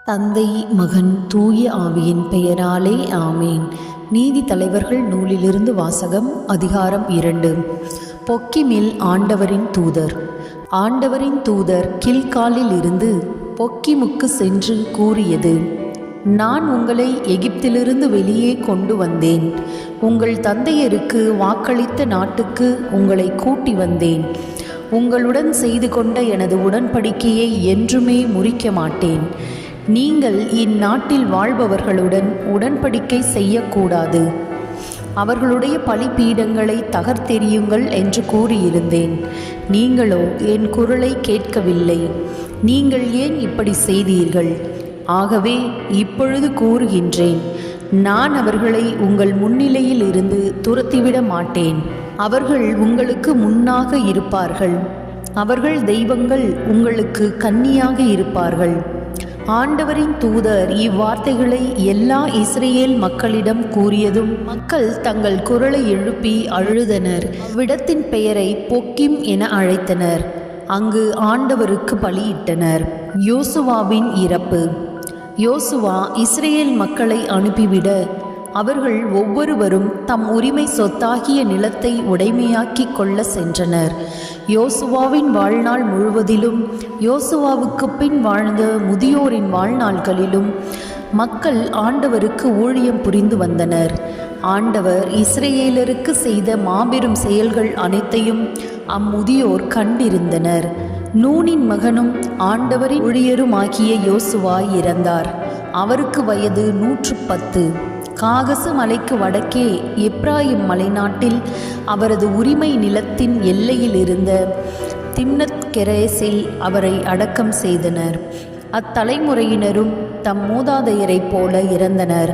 தந்தை, மகன், தூய ஆவியின் பெயராலே ஆமேன். நீதி தலைவர்கள் நூலிலிருந்து வாசகம். அதிகாரம் 2. பொக்கிமில் ஆண்டவரின் தூதர். ஆண்டவரின் தூதர் கில்காலில் இருந்து பொக்கிமுக்கு சென்று கூறியது: நான் உங்களை எகிப்திலிருந்து வெளியே கொண்டு வந்தேன். உங்கள் தந்தையருக்கு வாக்களித்த நாட்டுக்கு உங்களை கூட்டி வந்தேன். உங்களுடன் செய்து கொண்ட எனது உடன்படிக்கையை என்றுமே முறிக்க மாட்டேன். நீங்கள் இந்நாட்டில் வாழ்பவர்களுடன் உடன்படிக்கை செய்யக்கூடாது. அவர்களுடைய பலிபீடங்களை தகர்த்தெறியுங்கள் என்று கூறியிருந்தேன். நீங்களோ என் குரலை கேட்கவில்லை. நீங்கள் ஏன் இப்படி செய்தீர்கள்? ஆகவே இப்பொழுது கூறுகின்றேன், நான் அவர்களை உங்கள் முன்னிலையில் இருந்து துரத்திவிட மாட்டேன். அவர்கள் உங்களுக்கு முன்னாக இருப்பார்கள். அவர்கள் தெய்வங்கள் உங்களுக்கு கன்னியாக இருப்பார்கள். ஆண்டவரின் தூதர் இவ்வார்த்தைகளை எல்லா இஸ்ரேல் மக்களிடம் கூறியதும் மக்கள் தங்கள் குரலை எழுப்பி அழுதனர். அவ்விடத்தின் பெயரை பொக்கிம் என அழைத்தனர். அங்கு ஆண்டவருக்கு பலியிட்டனர். யோசுவாவின் இறப்பு. யோசுவா இஸ்ரேல் மக்களை அனுப்பிவிட அவர்கள் ஒவ்வொருவரும் தம் உரிமை சொத்தாகிய நிலத்தை உடைமையாக்கி கொள்ள சென்றனர். யோசுவாவின் வாழ்நாள் முழுவதிலும் யோசுவாவுக்கு பின் வாழ்ந்த முதியோரின் வாழ்நாள்களிலும் மக்கள் ஆண்டவருக்கு ஊழியம் புரிந்து வந்தனர். ஆண்டவர் இஸ்ரேலருக்கு செய்த மாபெரும் செயல்கள் அனைத்தையும் அம்முதியோர் கண்டிருந்தனர். நூனின் மகனும் ஆண்டவரின் ஊழியருமாகிய யோசுவா இறந்தார். அவருக்கு வயது 110. காகசு மலைக்கு வடக்கே எப்ராயிம் மலைநாட்டில் அவரது உரிமை நிலத்தின் எல்லையில் இருந்த திம்னத் கெரேசில் அவரை அடக்கம் செய்தனர். அத்தலைமுறையினரும் தம் மூதாதையரைப் போல இறந்தனர்.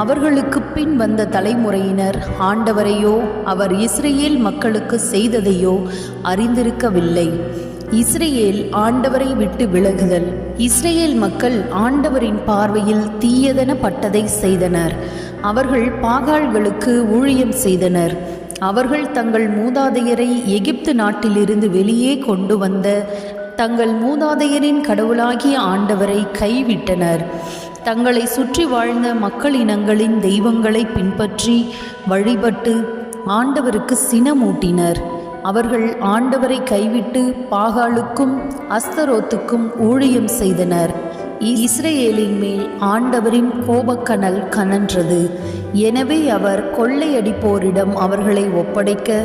அவர்களுக்கு பின் வந்த தலைமுறையினர் ஆண்டவரையோ அவர் இஸ்ரேல் மக்களுக்கு செய்ததையோ அறிந்திருக்கவில்லை. இஸ்ரேல் ஆண்டவரை விட்டு விலகுதல். இஸ்ரேல் மக்கள் ஆண்டவரின் பார்வையில் தீயதெனப்பட்டதை செய்தனர். அவர்கள் பாகால்களுக்கு ஊழியம் செய்தனர். அவர்கள் தங்கள் மூதாதையரை எகிப்து நாட்டிலிருந்து வெளியே கொண்டு வந்த தங்கள் மூதாதையரின் கடவுளாகிய ஆண்டவரை கைவிட்டனர். தங்களை சுற்றி வாழ்ந்த மக்களினங்களின் தெய்வங்களை பின்பற்றி வழிபட்டு ஆண்டவருக்கு சினமூட்டினர். அவர்கள் ஆண்டவரை கைவிட்டு பாகாலுக்கும் அஸ்தரோத்துக்கும் ஊழியம் செய்தனர். இஸ்ரேலின் மேல் ஆண்டவரின் கோபக்கனல் கனன்றது. எனவே அவர் கொள்ளையடிப்போரிடம் அவர்களை ஒப்படைக்க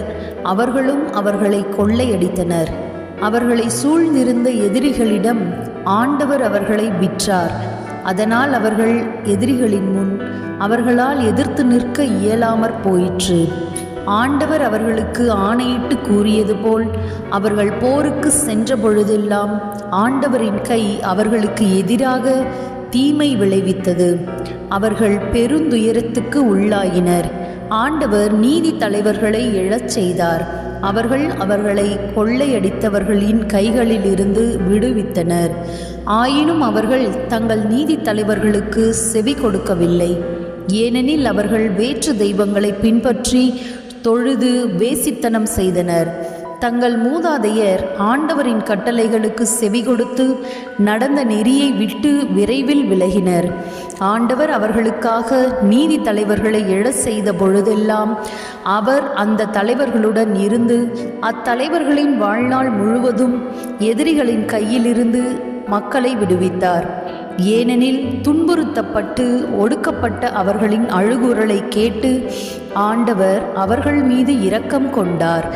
அவர்களும் அவர்களை கொள்ளையடித்தனர். அவர்களை சூழ்ந்திருந்த எதிரிகளிடம் ஆண்டவர் அவர்களை விற்றார். அதனால் அவர்கள் எதிரிகளின் முன் அவர்களால் எதிர்த்து நிற்க இயலாமற் போயிற்று. ஆண்டவர் அவர்களுக்கு ஆணையிட்டு கூறியது போல் அவர்கள் போருக்கு சென்ற பொழுதெல்லாம் ஆண்டவரின் கை அவர்களுக்கு எதிராக தீமை விளைவித்தது. அவர்கள் பெருந்துயரத்துக்கு உள்ளாயினர். ஆண்டவர் நீதி தலைவர்களை எழச் செய்தார். அவர்கள் அவர்களை கொள்ளையடித்தவர்களின் கைகளிலிருந்து விடுவித்தனர். ஆயினும் அவர்கள் தங்கள் நீதி தலைவர்களுக்கு செவி கொடுக்கவில்லை. ஏனெனில் அவர்கள் வேற்று தெய்வங்களை பின்பற்றி தொழுது வேசித்தனம் செய்தனர். தங்கள் மூதாதையர் ஆண்டவரின் கட்டளைகளுக்கு செவி கொடுத்து நடந்த நெறியை விட்டு விரைவில் விலகினர். ஆண்டவர் அவர்களுக்காக நீதி தலைவர்களை எழச் செய்த பொழுதெல்லாம் அவர் அந்த தலைவர்களுடன் இருந்து அத்தலைவர்களின் வாழ்நாள் முழுவதும் எதிரிகளின் கையிலிருந்து மக்களை விடுவித்தார். ஏனெனில் துன்புறுத்தப்பட்டு ஒடுக்கப்பட்ட அவர்களின் அழுகுரலை கேட்டு ஆண்டவர் அவர்கள் மீது இரக்கம் கொண்டார்.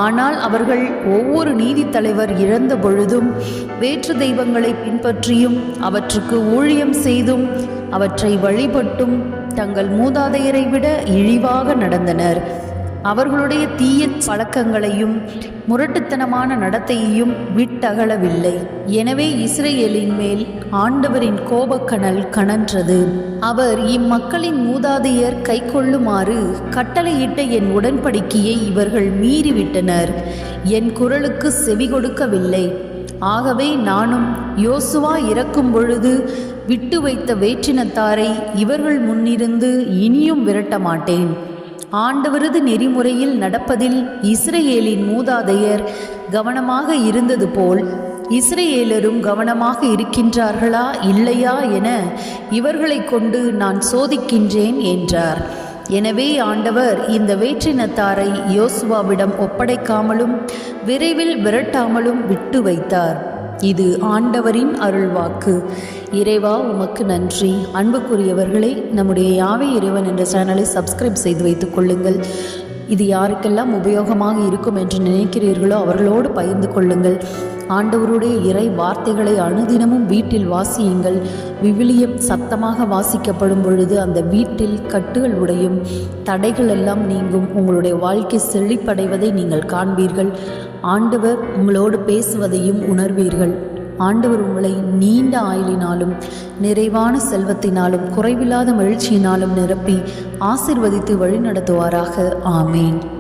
ஆனால் அவர்கள் ஒவ்வொரு நீதி தலைவர் இழந்த பொழுதும் வேற்று தெய்வங்களை பின்பற்றியும் அவற்றுக்கு ஊழியம் செய்தும் அவற்றை வழிபட்டும் தங்கள் மூதாதையரை விட இழிவாக நடந்தனர். அவர்களுடைய தீய பழக்கங்களையும் முரட்டுத்தனமான நடத்தையையும் விட்டகலவில்லை. எனவே இஸ்ரேலின் மேல் ஆண்டவரின் கோபக்கனல் கனன்றது. அவர் இம்மக்களின் மூதாதையர் கைக்கொள்ளுமாறு கட்டளையிட்ட என் உடன்படிக்கையை இவர்கள் மீறிவிட்டனர். என் குரலுக்கு செவி கொடுக்கவில்லை. ஆகவே நானும் யோசுவா இறக்கும் பொழுது விட்டு வைத்த வேற்றினத்தாரை இவர்கள் முன்னிருந்து இனியும் விரட்ட மாட்டேன். ஆண்டவரது நெறிமுறையில் நடப்பதில் இஸ்ரேலின் மூதாதையர் கவனமாக இருந்தது போல் இஸ்ரவேலரும் கவனமாக இருக்கின்றார்களா இல்லையா என இவர்களை கொண்டு நான் சோதிக்கின்றேன் என்றார். எனவே ஆண்டவர் இந்த வேற்றினத்தாரை யோசுவாவிடம் ஒப்படைக்காமலும் விரைவில் விரட்டாமலும் விட்டு வைத்தார். இது ஆண்டவரின் அருள்வாக்கு. இறைவா உமக்கு நன்றி. அன்புக்குரியவர்களே, நம்முடைய யாவே இறைவன் என்ற சேனலை சப்ஸ்கிரைப் செய்து வைத்துக் கொள்ளுங்கள். இது யாருக்கெல்லாம் உபயோகமாக இருக்கும் என்று நினைக்கிறீர்களோ அவர்களோடு பகிர்ந்து கொள்ளுங்கள். ஆண்டவருடைய இறை வார்த்தைகளை அனுதினமும் வீட்டில் வாசியுங்கள். விவிலியம் சத்தமாக வாசிக்கப்படும் பொழுது அந்த வீட்டில் கட்டுகள் உடையும், தடைகள் எல்லாம் நீங்கும். உங்களுடைய வாழ்க்கை செழிப்படைவதை நீங்கள் காண்பீர்கள். ஆண்டவர் உங்களோடு பேசுவதையும் உணர்வீர்கள். ஆண்டவர் உங்களை நீண்ட ஆயுளினாலும் நிறைவான செல்வத்தினாலும் குறைவில்லாத மகிழ்ச்சியினாலும் நிரப்பி ஆசீர்வதித்து வழிநடத்துவாராக. ஆமேன்.